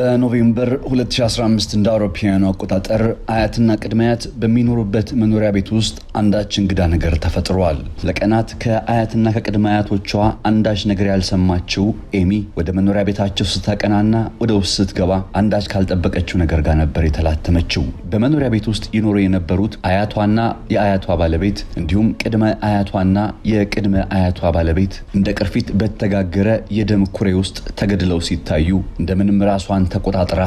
በኖቬምበር 2015 እንደ አውሮፓውያኑ አቆጣጠር አያትና ቅድመ አያት በሚኖሩበት መኖሪያ ቤት ውስጥ አንዳች እንግዳ ነገር ተፈጥሯል። ለቀናት ከአያትና ከቅድመ አያቶቿ አንዳች ነገር ያልሰማችው ኤሚ ወደ መኖሪያ ቤታቸው ስታቀናና ወደ ውስጥ ስትገባ አንዳች ካልጠበቀችው ነገር ጋር ነበር የተላተመችው። በመኖሪያ ቤት ውስጥ ይኖሩ የነበሩት አያቷና የአያቷ ባለቤት እንዲሁም ቅድመ አያቷና የቅድመ አያቷ ባለቤት እንደ ቅርፊት በተጋገረ የደም ኩሬ ውስጥ ተገድለው ሲታዩ እንደምንም ራሷን ተቆጣጥራ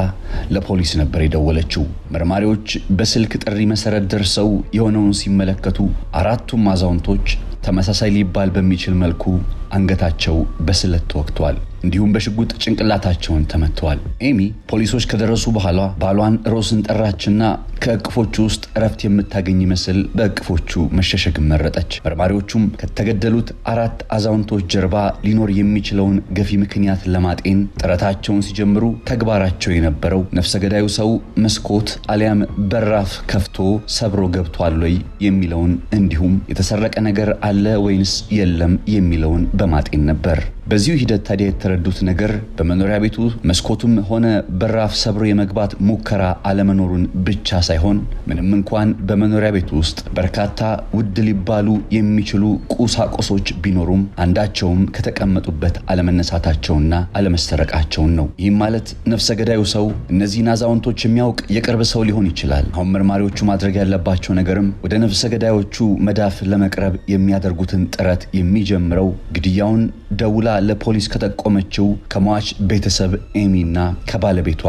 ለፖሊስ ነበር የደወለችው። መርማሪዎች በስልክ ጥሪ መሰረት ደርሰው የሆነውን ሲመለከቱ አራቱም አዛውንቶች ተመሳሳይ ሊባል በሚችል መልኩ አንገታቸው በስለት ተወግቷል። እንዲሁም በሽጉጥ ጭንቅላታቸውን ተመተዋል። ኤሚ ፖሊሶች ከደረሱ በኋላ ባሏን ሮስን ጠራችና ከእቅፎቹ ውስጥ እረፍት የምታገኝ ይመስል በእቅፎቹ መሸሸግ መረጠች። መርማሪዎቹም ከተገደሉት አራት አዛውንቶች ጀርባ ሊኖር የሚችለውን ገፊ ምክንያት ለማጤን ጥረታቸውን ሲጀምሩ ተግባራቸው የነበረው ነፍሰ ገዳዩ ሰው መስኮት አሊያም በራፍ ከፍቶ ሰብሮ ገብቷል ወይ የሚለውን እንዲሁም የተሰረቀ ነገር አለ ወይንስ የለም የሚለውን በማጤን ነበር። በዚሁ ሂደት ታዲያ የተረዱት ነገር በመኖሪያ ቤቱ መስኮቱም ሆነ በራፍ ሰብሮ የመግባት ሙከራ አለመኖሩን ብቻ ሳይሆን ምንም እንኳን በመኖሪያ ቤቱ ውስጥ በርካታ ውድ ሊባሉ የሚችሉ ቁሳቁሶች ቢኖሩም አንዳቸውም ከተቀመጡበት አለመነሳታቸውና አለመሰረቃቸውን ነው። ይህም ማለት ነፍሰ ገዳዩ ሰው እነዚህን አዛውንቶች የሚያውቅ የቅርብ ሰው ሊሆን ይችላል። አሁን መርማሪዎቹ ማድረግ ያለባቸው ነገርም ወደ ነፍሰ ገዳዮቹ መዳፍ ለመቅረብ የሚያደርጉትን ጥረት የሚጀምረው ግድያውን ደውላ ለፖሊስ ከጠቆመችው ከሟች ቤተሰብ ኤሚና ከባለቤቷ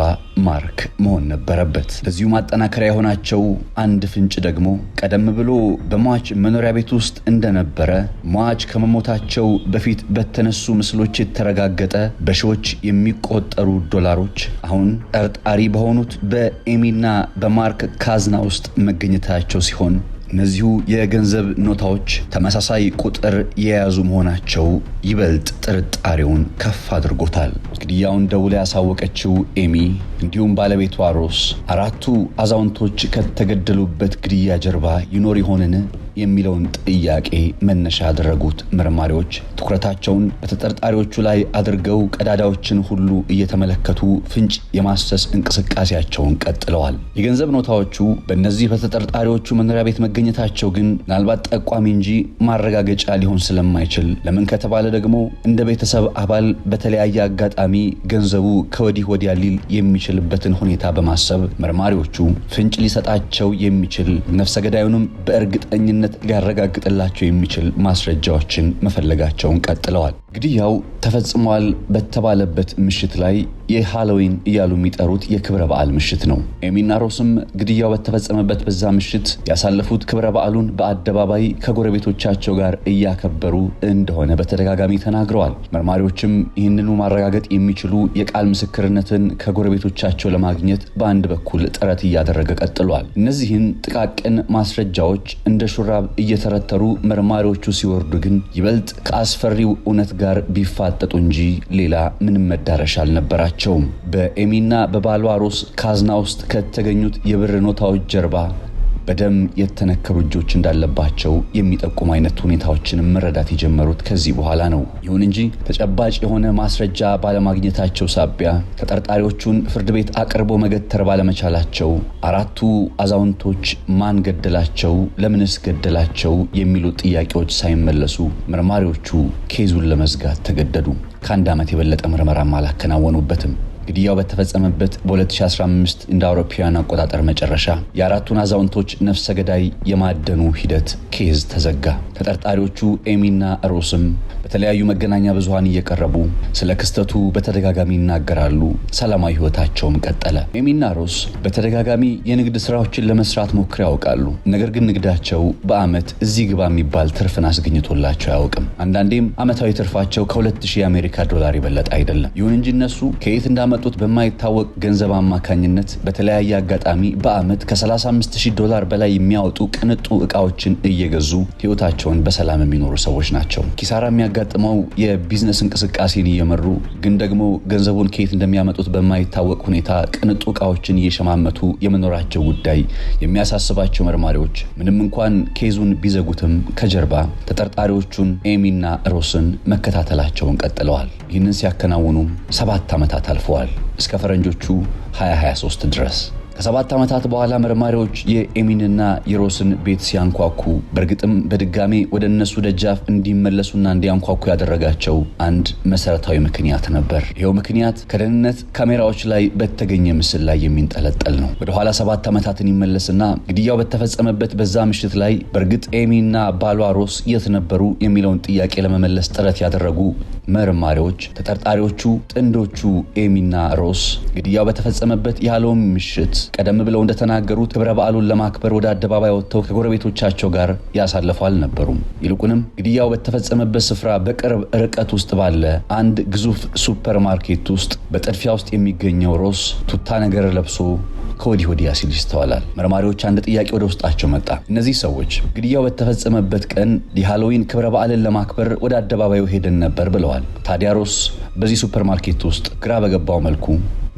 ማርክ መሆን ነበረበት። ለዚሁ ማጠናከሪያ የሆናቸው አንድ ፍንጭ ደግሞ ቀደም ብሎ በሟች መኖሪያ ቤት ውስጥ እንደነበረ ሟች ከመሞታቸው በፊት በተነሱ ምስሎች የተረጋገጠ በሺዎች የሚቆጠሩ ዶላሮች አሁን ጠርጣሪ በሆኑት በኤሚና በማርክ ካዝና ውስጥ መገኘታቸው ሲሆን እነዚሁ የገንዘብ ኖታዎች ተመሳሳይ ቁጥር የያዙ መሆናቸው ይበልጥ ጥርጣሬውን ከፍ አድርጎታል። ግድያውን ደውላ ያሳወቀችው ኤሚ እንዲሁም ባለቤቷ ሮስ አራቱ አዛውንቶች ከተገደሉበት ግድያ ጀርባ ይኖር ይሆንን የሚለውን ጥያቄ መነሻ ያደረጉት መርማሪዎች ትኩረታቸውን በተጠርጣሪዎቹ ላይ አድርገው ቀዳዳዎችን ሁሉ እየተመለከቱ ፍንጭ የማሰስ እንቅስቃሴያቸውን ቀጥለዋል። የገንዘብ ኖታዎቹ በእነዚህ በተጠርጣሪዎቹ መኖሪያ ቤት መገኘታቸው ግን ምናልባት ጠቋሚ እንጂ ማረጋገጫ ሊሆን ስለማይችል ለምን ከተባለ ደግሞ እንደ ቤተሰብ አባል በተለያየ አጋጣሚ ገንዘቡ ከወዲህ ወዲያ ሊል የሚችልበትን ሁኔታ በማሰብ መርማሪዎቹ ፍንጭ ሊሰጣቸው የሚችል ነፍሰ ገዳዩንም በእርግጠኝነት ሊያረጋግጥላቸው የሚችል ማስረጃዎችን መፈለጋቸውን ቀጥለዋል። ግድያው ተፈጽሟል በተባለበት ምሽት ላይ የሃሎዊን እያሉ የሚጠሩት የክብረ በዓል ምሽት ነው። ኤሚና ሮስም ግድያው በተፈጸመበት በዛ ምሽት ያሳለፉት ክብረ በዓሉን በአደባባይ ከጎረቤቶቻቸው ጋር እያከበሩ እንደሆነ በተደጋጋሚ ተናግረዋል። መርማሪዎችም ይህንኑ ማረጋገጥ የሚችሉ የቃል ምስክርነትን ከጎረቤቶቻቸው ለማግኘት በአንድ በኩል ጥረት እያደረገ ቀጥሏል። እነዚህን ጥቃቅን ማስረጃዎች እንደ ሹራብ እየተረተሩ መርማሪዎቹ ሲወርዱ ግን ይበልጥ ከአስፈሪው እውነት ጋር ቢፋጠጡ እንጂ ሌላ ምንም መዳረሻ አልነበራቸውም። በኤሚና በባሏ ሮስ ካዝና ውስጥ ከተገኙት የብር ኖታዎች ጀርባ በደም የተነከሩ እጆች እንዳለባቸው የሚጠቁም አይነት ሁኔታዎችን መረዳት የጀመሩት ከዚህ በኋላ ነው። ይሁን እንጂ ተጨባጭ የሆነ ማስረጃ ባለማግኘታቸው ሳቢያ ተጠርጣሪዎቹን ፍርድ ቤት አቅርቦ መገተር ባለመቻላቸው አራቱ አዛውንቶች ማን ገደላቸው፣ ለምንስ ገደላቸው የሚሉ ጥያቄዎች ሳይመለሱ መርማሪዎቹ ኬዙን ለመዝጋት ተገደዱ። ከአንድ ዓመት የበለጠ ምርመራም አላከናወኑበትም። ግድያው በተፈጸመበት በ2015 እንደ አውሮፓውያን አቆጣጠር መጨረሻ የአራቱን አዛውንቶች ነፍሰ ገዳይ የማደኑ ሂደት ኬዝ ተዘጋ። ተጠርጣሪዎቹ ኤሚና ሮስም በተለያዩ መገናኛ ብዙሃን እየቀረቡ ስለ ክስተቱ በተደጋጋሚ ይናገራሉ። ሰላማዊ ህይወታቸውም ቀጠለ። ኤሚና ሮስ በተደጋጋሚ የንግድ ስራዎችን ለመስራት ሞክረው ያውቃሉ። ነገር ግን ንግዳቸው በአመት እዚህ ግባ የሚባል ትርፍን አስገኝቶላቸው አያውቅም። አንዳንዴም አመታዊ ትርፋቸው ከ2000 የአሜሪካ ዶላር ይበለጥ አይደለም። ይሁን እንጂ እነሱ ከየት እንዳመጡት በማይታወቅ ገንዘብ አማካኝነት በተለያየ አጋጣሚ በአመት ከ35000 ዶላር በላይ የሚያወጡ ቅንጡ ዕቃዎችን እየገዙ ህይወታቸውን በሰላም የሚኖሩ ሰዎች ናቸው። ኪሳራ የሚያጋጥመው የቢዝነስ እንቅስቃሴን እየመሩ ግን ደግሞ ገንዘቡን ከየት እንደሚያመጡት በማይታወቅ ሁኔታ ቅንጡ ዕቃዎችን እየሸማመቱ የመኖራቸው ጉዳይ የሚያሳስባቸው መርማሪዎች ምንም እንኳን ኬዙን ቢዘጉትም ከጀርባ ተጠርጣሪዎቹን ኤሚና ሮስን መከታተላቸውን ቀጥለዋል። ይህንን ሲያከናውኑ 7 ዓመታት አልፈዋል። እስከ ፈረንጆቹ 2023 ድረስ። ከ7 ዓመታት በኋላ መርማሪዎች የኤሚንና የሮስን ቤት ሲያንኳኩ በእርግጥም በድጋሜ ወደ እነሱ ደጃፍ እንዲመለሱና እንዲያንኳኩ ያደረጋቸው አንድ መሰረታዊ ምክንያት ነበር። ይኸው ምክንያት ከደህንነት ካሜራዎች ላይ በተገኘ ምስል ላይ የሚንጠለጠል ነው። ወደ ኋላ 7 ዓመታትን ይመለስና ግድያው በተፈጸመበት በዛ ምሽት ላይ በእርግጥ ኤሚና ባሏ ሮስ የት ነበሩ የሚለውን ጥያቄ ለመመለስ ጥረት ያደረጉ መርማሪዎች ተጠርጣሪዎቹ ጥንዶቹ ኤሚና ሮስ ግድያው በተፈጸመበት የሃሎዊን ምሽት ቀደም ብለው እንደተናገሩት ክብረ በዓሉን ለማክበር ወደ አደባባይ ወጥተው ከጎረቤቶቻቸው ጋር ያሳለፉ አልነበሩም። ይልቁንም ግድያው በተፈጸመበት ስፍራ በቅርብ ርቀት ውስጥ ባለ አንድ ግዙፍ ሱፐርማርኬት ውስጥ በጥድፊያ ውስጥ የሚገኘው ሮስ ቱታ ነገር ለብሶ ከወዲህ ወዲያ ሲል ይስተዋላል። መርማሪዎች አንድ ጥያቄ ወደ ውስጣቸው መጣ። እነዚህ ሰዎች ግድያው በተፈጸመበት ቀን የሃሎዊን ክብረ በዓልን ለማክበር ወደ አደባባዩ ሄደን ነበር ብለዋል። ታዲያ ሮስ በዚህ ሱፐርማርኬት ውስጥ ግራ በገባው መልኩ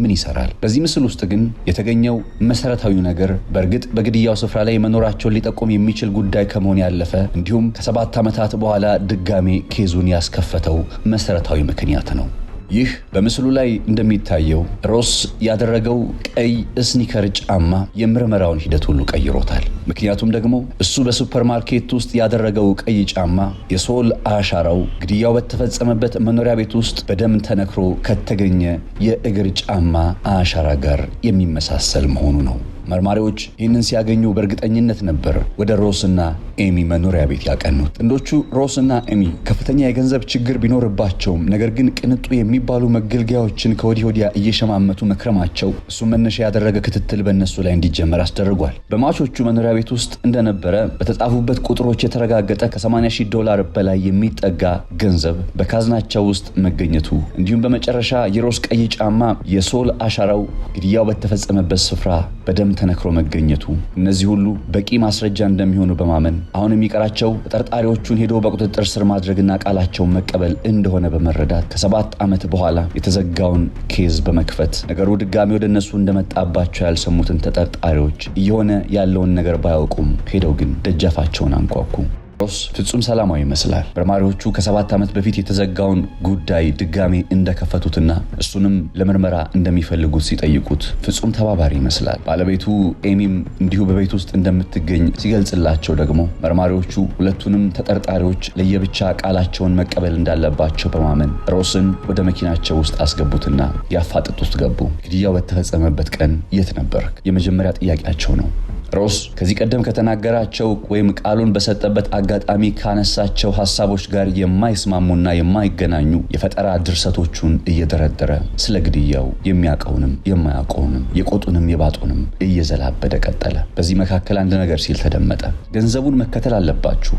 ምን ይሰራል? በዚህ ምስል ውስጥ ግን የተገኘው መሰረታዊ ነገር በእርግጥ በግድያው ስፍራ ላይ መኖራቸውን ሊጠቁም የሚችል ጉዳይ ከመሆን ያለፈ እንዲሁም ከ7 ዓመታት በኋላ ድጋሜ ኬዙን ያስከፈተው መሰረታዊ ምክንያት ነው። ይህ በምስሉ ላይ እንደሚታየው ሮስ ያደረገው ቀይ ስኒከር ጫማ የምርመራውን ሂደት ሁሉ ቀይሮታል። ምክንያቱም ደግሞ እሱ በሱፐርማርኬት ውስጥ ያደረገው ቀይ ጫማ የሶል አሻራው ግድያው በተፈጸመበት መኖሪያ ቤት ውስጥ በደም ተነክሮ ከተገኘ የእግር ጫማ አሻራ ጋር የሚመሳሰል መሆኑ ነው። መርማሪዎች ይህንን ሲያገኙ በእርግጠኝነት ነበር ወደ ሮስና ኤሚ መኖሪያ ቤት ያቀኑት። ጥንዶቹ ሮስና ኤሚ ከፍተኛ የገንዘብ ችግር ቢኖርባቸውም ነገር ግን ቅንጡ የሚባሉ መገልገያዎችን ከወዲህ ወዲያ እየሸማመቱ መክረማቸው እሱን መነሻ ያደረገ ክትትል በእነሱ ላይ እንዲጀመር አስደርጓል። በሟቾቹ መኖሪያ ቤት ውስጥ እንደነበረ በተጻፉበት ቁጥሮች የተረጋገጠ $80,000 በላይ የሚጠጋ ገንዘብ በካዝናቸው ውስጥ መገኘቱ እንዲሁም በመጨረሻ የሮስ ቀይ ጫማ የሶል አሻራው ግድያው በተፈጸመበት ስፍራ በደም ተነክሮ መገኘቱ እነዚህ ሁሉ በቂ ማስረጃ እንደሚሆኑ በማመን አሁን የሚቀራቸው ተጠርጣሪዎቹን ሄዶ በቁጥጥር ስር ማድረግና ቃላቸውን መቀበል እንደሆነ በመረዳት ከ7 ዓመት በኋላ የተዘጋውን ኬዝ በመክፈት ነገሩ ድጋሚ ወደ እነሱ እንደመጣባቸው ያልሰሙትን ተጠርጣሪዎች እየሆነ ያለውን ነገር ባያውቁም ሄደው ግን ደጃፋቸውን አንኳኩ። ሮስ ፍጹም ሰላማዊ ይመስላል። መርማሪዎቹ ከ7 ዓመት በፊት የተዘጋውን ጉዳይ ድጋሚ እንደከፈቱትና እሱንም ለምርመራ እንደሚፈልጉት ሲጠይቁት ፍጹም ተባባሪ ይመስላል። ባለቤቱ ኤሚም እንዲሁ በቤት ውስጥ እንደምትገኝ ሲገልጽላቸው ደግሞ መርማሪዎቹ ሁለቱንም ተጠርጣሪዎች ለየብቻ ቃላቸውን መቀበል እንዳለባቸው በማመን ሮስን ወደ መኪናቸው ውስጥ አስገቡትና ያፋጥጡት ገቡ። ግድያው በተፈጸመበት ቀን የት ነበርክ? የመጀመሪያ ጥያቄያቸው ነው። ሮስ ከዚህ ቀደም ከተናገራቸው ወይም ቃሉን በሰጠበት አጋጣሚ ካነሳቸው ሐሳቦች ጋር የማይስማሙና የማይገናኙ የፈጠራ ድርሰቶቹን እየደረደረ ስለ ግድያው የሚያውቀውንም የማያውቀውንም የቆጡንም የባጡንም እየዘላበደ ቀጠለ። በዚህ መካከል አንድ ነገር ሲል ተደመጠ። ገንዘቡን መከተል አለባችሁ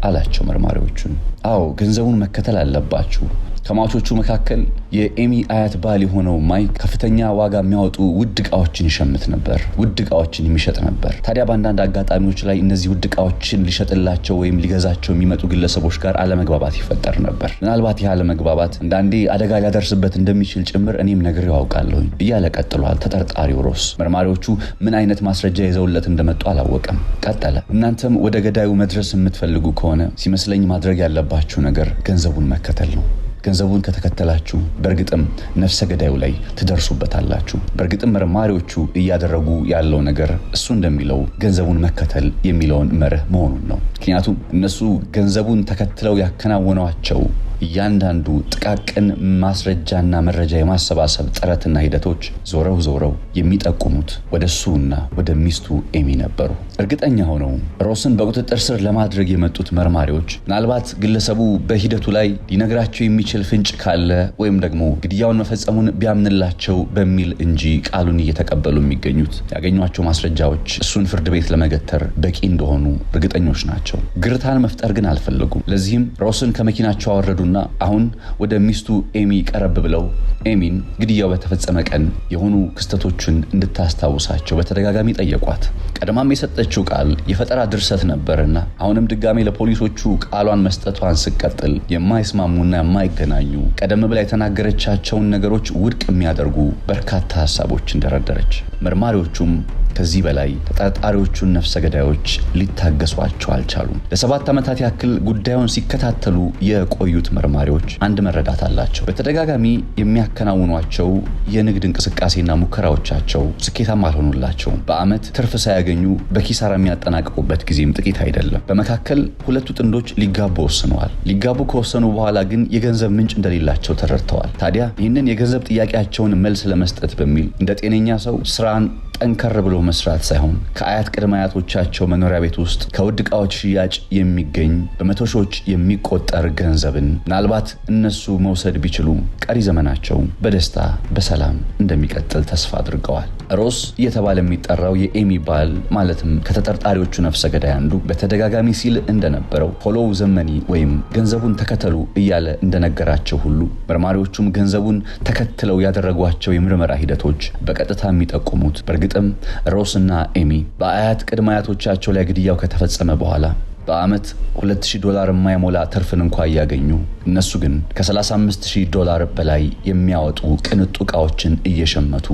አላቸው መርማሪዎቹን። አዎ ገንዘቡን መከተል አለባችሁ። ከሟቾቹ መካከል የኤሚ አያት ባል የሆነው ማይክ ከፍተኛ ዋጋ የሚያወጡ ውድ ዕቃዎችን ይሸምት ነበር፣ ውድ ዕቃዎችን የሚሸጥ ነበር። ታዲያ በአንዳንድ አጋጣሚዎች ላይ እነዚህ ውድ ዕቃዎችን ሊሸጥላቸው ወይም ሊገዛቸው የሚመጡ ግለሰቦች ጋር አለመግባባት ይፈጠር ነበር። ምናልባት ይህ አለመግባባት አንዳንዴ አደጋ ሊያደርስበት እንደሚችል ጭምር እኔም ነግሬው አውቃለሁኝ እያለ ቀጥሏል ተጠርጣሪው ሮስ። መርማሪዎቹ ምን አይነት ማስረጃ ይዘውለት እንደመጡ አላወቀም። ቀጠለ። እናንተም ወደ ገዳዩ መድረስ የምትፈልጉ ከሆነ ሲመስለኝ ማድረግ ያለባችሁ ነገር ገንዘቡን መከተል ነው። ገንዘቡን ከተከተላችሁ በእርግጥም ነፍሰ ገዳዩ ላይ ትደርሱበታላችሁ። በእርግጥም መርማሪዎቹ እያደረጉ ያለው ነገር እሱ እንደሚለው ገንዘቡን መከተል የሚለውን መርህ መሆኑን ነው። ምክንያቱም እነሱ ገንዘቡን ተከትለው ያከናወኗቸው እያንዳንዱ ጥቃቅን ማስረጃና መረጃ የማሰባሰብ ጥረትና ሂደቶች ዞረው የሚጠቁሙት ወደ እሱና ወደ ሚስቱ ኤሚ ነበሩ። እርግጠኛ ሆነው ሮስን በቁጥጥር ስር ለማድረግ የመጡት መርማሪዎች ምናልባት ግለሰቡ በሂደቱ ላይ ሊነግራቸው የሚችል ፍንጭ ካለ ወይም ደግሞ ግድያውን መፈጸሙን ቢያምንላቸው በሚል እንጂ ቃሉን እየተቀበሉ የሚገኙት ያገኟቸው ማስረጃዎች እሱን ፍርድ ቤት ለመገተር በቂ እንደሆኑ እርግጠኞች ናቸው። ግርታን መፍጠር ግን አልፈለጉም። ለዚህም ሮስን ከመኪናቸው አወረዱና አሁን ወደ ሚስቱ ኤሚ ቀረብ ብለው ኤሚን ግድያው በተፈጸመ ቀን የሆኑ ክስተቶችን እንድታስታውሳቸው በተደጋጋሚ ጠየቋት። ቀደማም የሰጠችው ቃል የፈጠራ ድርሰት ነበርና አሁንም ድጋሜ ለፖሊሶቹ ቃሏን መስጠቷን ስትቀጥል የማይስማሙና የማይገናኙ ቀደም ብላ የተናገረቻቸውን ነገሮች ውድቅ የሚያደርጉ በርካታ ሐሳቦችን ደረደረች። መርማሪዎቹም ከዚህ በላይ ተጠርጣሪዎቹን ነፍሰ ገዳዮች ሊታገሷቸው አልቻሉም። ለ7 ዓመታት ያክል ጉዳዩን ሲከታተሉ የቆዩት መርማሪዎች አንድ መረዳት አላቸው። በተደጋጋሚ የሚያከናውኗቸው የንግድ እንቅስቃሴና ሙከራዎቻቸው ስኬታማ አልሆኑላቸውም። በአመት ትርፍ ሳያገኙ በኪሳራ የሚያጠናቅቁበት ጊዜም ጥቂት አይደለም። በመካከል ሁለቱ ጥንዶች ሊጋቡ ወስነዋል። ሊጋቡ ከወሰኑ በኋላ ግን የገንዘብ ምንጭ እንደሌላቸው ተረድተዋል። ታዲያ ይህንን የገንዘብ ጥያቄያቸውን መልስ ለመስጠት በሚል እንደ ጤነኛ ሰው ስራን ጠንከር ብሎ መስራት ሳይሆን ከአያት ቅድመ አያቶቻቸው መኖሪያ ቤት ውስጥ ከውድ ዕቃዎች ሽያጭ የሚገኝ በመቶ ሺዎች የሚቆጠር ገንዘብን ምናልባት እነሱ መውሰድ ቢችሉ ቀሪ ዘመናቸው በደስታ በሰላም እንደሚቀጥል ተስፋ አድርገዋል። ሮስ እየተባለ የሚጠራው የኤሚ ባል ማለትም ከተጠርጣሪዎቹ ነፍሰ ገዳይ አንዱ በተደጋጋሚ ሲል እንደነበረው ፎሎው ዘመኒ ወይም ገንዘቡን ተከተሉ እያለ እንደነገራቸው ሁሉ መርማሪዎቹም ገንዘቡን ተከትለው ያደረጓቸው የምርመራ ሂደቶች በቀጥታ የሚጠቁሙት በእርግጥም ሮስና ኤሚ በአያት ቅድመ አያቶቻቸው ላይ ግድያው ከተፈጸመ በኋላ በአመት $2000 የማይሞላ ትርፍን እንኳን እያገኙ እነሱ ግን ከ$35000 በላይ የሚያወጡ ቅንጡ ዕቃዎችን እየሸመቱ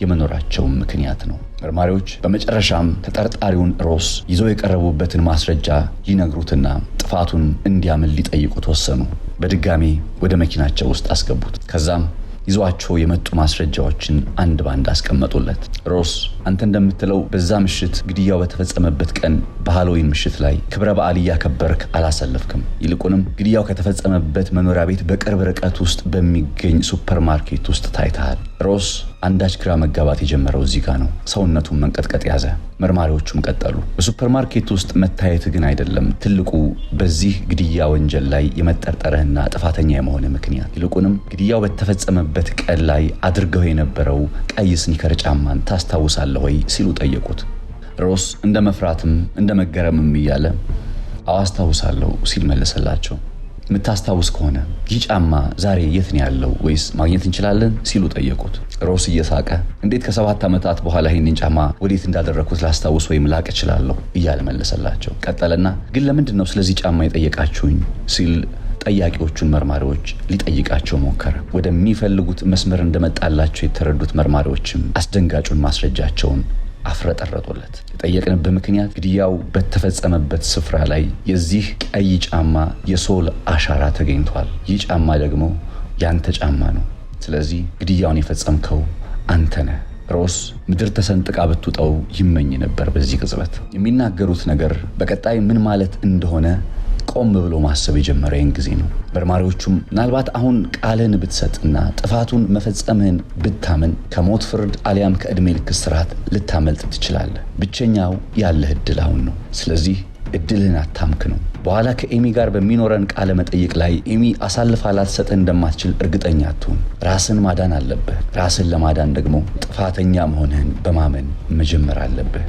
የመኖራቸው ምክንያት ነው። መርማሪዎች በመጨረሻም ተጠርጣሪውን ሮስ ይዘው የቀረቡበትን ማስረጃ ይነግሩትና ጥፋቱን እንዲያምን ሊጠይቁት ወሰኑ። በድጋሚ ወደ መኪናቸው ውስጥ አስገቡት። ከዛም ይዟቸው የመጡ ማስረጃዎችን አንድ ባንድ አስቀመጡለት። ሮስ አንተ እንደምትለው በዛ ምሽት ግድያው በተፈጸመበት ቀን በሃሎዊን ምሽት ላይ ክብረ በዓል እያከበርክ አላሰለፍክም። ይልቁንም ግድያው ከተፈጸመበት መኖሪያ ቤት በቅርብ ርቀት ውስጥ በሚገኝ ሱፐርማርኬት ውስጥ ታይተሃል። ሮስ አንዳች ግራ መጋባት የጀመረው እዚህ ጋር ነው። ሰውነቱን መንቀጥቀጥ ያዘ። መርማሪዎቹም ቀጠሉ። በሱፐርማርኬት ውስጥ መታየት ግን አይደለም ትልቁ በዚህ ግድያ ወንጀል ላይ የመጠርጠርህና ጥፋተኛ የመሆን ምክንያት። ይልቁንም ግድያው በተፈጸመበት ቀን ላይ አድርገው የነበረው ቀይ ስኒከር ጫማን ታስታውሳለህ ወይ ሲሉ ጠየቁት። ሮስ እንደ መፍራትም እንደ መገረምም እያለ አዎ አስታውሳለሁ ሲል መለሰላቸው። የምታስታውስ ከሆነ ይህ ጫማ ዛሬ የት ነው ያለው ወይስ ማግኘት እንችላለን ሲሉ ጠየቁት። ሮስ እየሳቀ እንዴት ከ7 ዓመታት በኋላ ይህንን ጫማ ወዴት እንዳደረኩት ላስታውስ ወይም ላቅ እችላለሁ እያለ መለሰላቸው። ቀጠለና ግን ለምንድን ነው ስለዚህ ጫማ የጠየቃችሁኝ ሲል ጠያቂዎቹን መርማሪዎች ሊጠይቃቸው ሞከረ። ወደሚፈልጉት መስመር እንደመጣላቸው የተረዱት መርማሪዎችም አስደንጋጩን ማስረጃቸውን አፍረጠረጡለት። የጠየቅንበት ምክንያት ግድያው በተፈጸመበት ስፍራ ላይ የዚህ ቀይ ጫማ የሶል አሻራ ተገኝቷል። ይህ ጫማ ደግሞ ያንተ ጫማ ነው። ስለዚህ ግድያውን የፈጸምከው አንተ ነህ። ሮስ ምድር ተሰንጥቃ ብትውጠው ይመኝ ነበር። በዚህ ቅጽበት የሚናገሩት ነገር በቀጣይ ምን ማለት እንደሆነ ቆም ብሎ ማሰብ የጀመረ ይህን ጊዜ ነው። መርማሪዎቹም ምናልባት አሁን ቃልን ብትሰጥና ጥፋቱን መፈጸምህን ብታምን ከሞት ፍርድ አሊያም ከዕድሜ ልክ እስራት ልታመልጥ ትችላለህ። ብቸኛው ያለህ እድል አሁን ነው። ስለዚህ እድልህን አታምክ ነው። በኋላ ከኤሚ ጋር በሚኖረን ቃለ መጠይቅ ላይ ኤሚ አሳልፋ ላትሰጥህ እንደማትችል እርግጠኛ አትሁን። ራስን ማዳን አለብህ። ራስን ለማዳን ደግሞ ጥፋተኛ መሆንህን በማመን መጀመር አለብህ።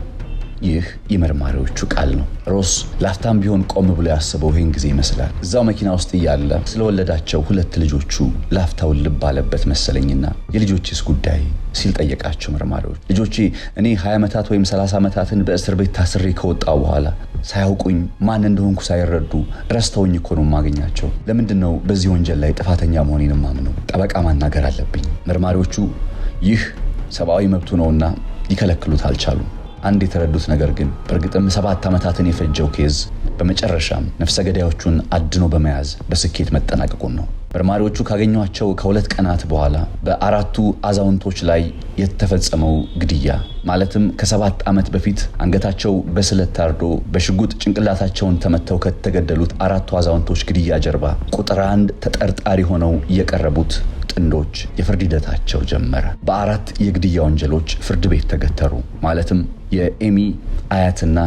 ይህ የመርማሪዎቹ ቃል ነው። ሮስ ላፍታም ቢሆን ቆም ብሎ ያስበው ይህን ጊዜ ይመስላል። እዛው መኪና ውስጥ እያለ ስለወለዳቸው 2 ልጆቹ ላፍታው ልብ አለበት መሰለኝና የልጆችስ ጉዳይ ሲል ጠየቃቸው መርማሪዎች። ልጆቼ እኔ 20 ዓመታት ወይም 30 ዓመታትን በእስር ቤት ታስሬ ከወጣው በኋላ ሳያውቁኝ ማን እንደሆንኩ ሳይረዱ ረስተውኝ እኮ ነው የማገኛቸው። ለምንድን ነው በዚህ ወንጀል ላይ ጥፋተኛ መሆኔን የማምነው? ጠበቃ ማናገር አለብኝ። መርማሪዎቹ ይህ ሰብአዊ መብቱ ነውና ሊከለክሉት አልቻሉም። አንድ የተረዱት ነገር ግን በእርግጥም 7 ዓመታትን የፈጀው ኬዝ በመጨረሻም ነፍሰ ገዳዮቹን አድኖ በመያዝ በስኬት መጠናቀቁን ነው። መርማሪዎቹ ካገኟቸው ከ2 ቀናት በኋላ በ4ቱ አዛውንቶች ላይ የተፈጸመው ግድያ ማለትም ከ7 ዓመት በፊት አንገታቸው በስለት ታርዶ በሽጉጥ ጭንቅላታቸውን ተመተው ከተገደሉት 4ቱ አዛውንቶች ግድያ ጀርባ ቁጥር 1 ተጠርጣሪ ሆነው የቀረቡት ጥንዶች የፍርድ ሂደታቸው ጀመረ። በ4 የግድያ ወንጀሎች ፍርድ ቤት ተገተሩ። ማለትም የኤሚ አያትና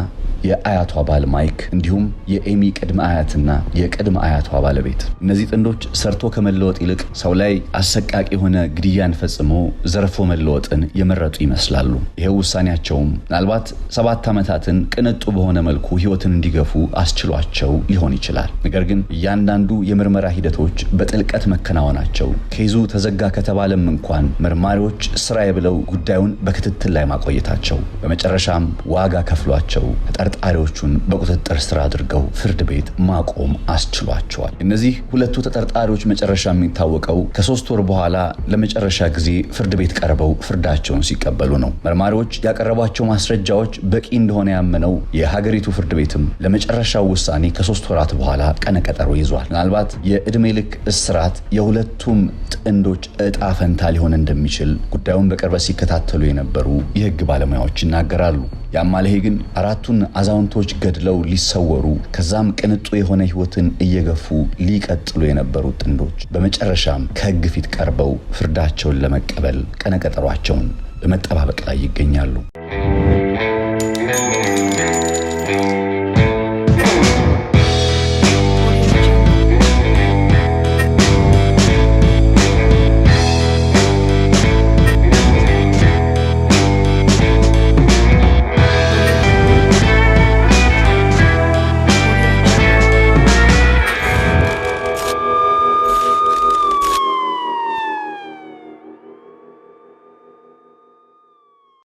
የአያቷ ባል ማይክ እንዲሁም የኤሚ ቅድመ አያትና የቅድመ አያቷ ባለቤት። እነዚህ ጥንዶች ሰርቶ ከመለወጥ ይልቅ ሰው ላይ አሰቃቂ የሆነ ግድያን ፈጽሞ ዘርፎ መለወጥን የመረጡ ይመስላሉ። ይሄው ውሳኔያቸውም ምናልባት 7 ዓመታትን ቅንጡ በሆነ መልኩ ህይወትን እንዲገፉ አስችሏቸው ሊሆን ይችላል። ነገር ግን እያንዳንዱ የምርመራ ሂደቶች በጥልቀት መከናወናቸው ከይዙ ተዘጋ ከተባለም እንኳን መርማሪዎች ስራዬ ብለው ጉዳዩን በክትትል ላይ ማቆየታቸው በመጨረሻም ዋጋ ከፍሏቸው ተጠርጣሪዎቹን በቁጥጥር ስር አድርገው ፍርድ ቤት ማቆም አስችሏቸዋል። እነዚህ ሁለቱ ተጠርጣሪዎች መጨረሻ የሚታወቀው ከ3 ወር በኋላ ለመጨረሻ ጊዜ ፍርድ ቤት ቀርበው ፍርዳቸውን ሲቀበሉ ነው። መርማሪዎች ያቀረቧቸው ማስረጃዎች በቂ እንደሆነ ያመነው የሀገሪቱ ፍርድ ቤትም ለመጨረሻው ውሳኔ ከ3 ወራት በኋላ ቀነቀጠሮ ይዟል። ምናልባት የዕድሜ ልክ እስራት የሁለቱም ጥንዶች እጣ ፈንታ ሊሆን እንደሚችል ጉዳዩን በቅርበት ሲከታተሉ የነበሩ የህግ ባለሙያዎች ይናገራሉ። ያማለሄ ግን 4ቱን አዛውንቶች ገድለው ሊሰወሩ ከዛም ቅንጡ የሆነ ህይወትን እየገፉ ሊቀጥሉ የነበሩ ጥንዶች በመጨረሻም ከህግ ፊት ቀርበው ፍርዳቸውን ለመቀበል ቀነቀጠሯቸውን በመጠባበቅ ላይ ይገኛሉ።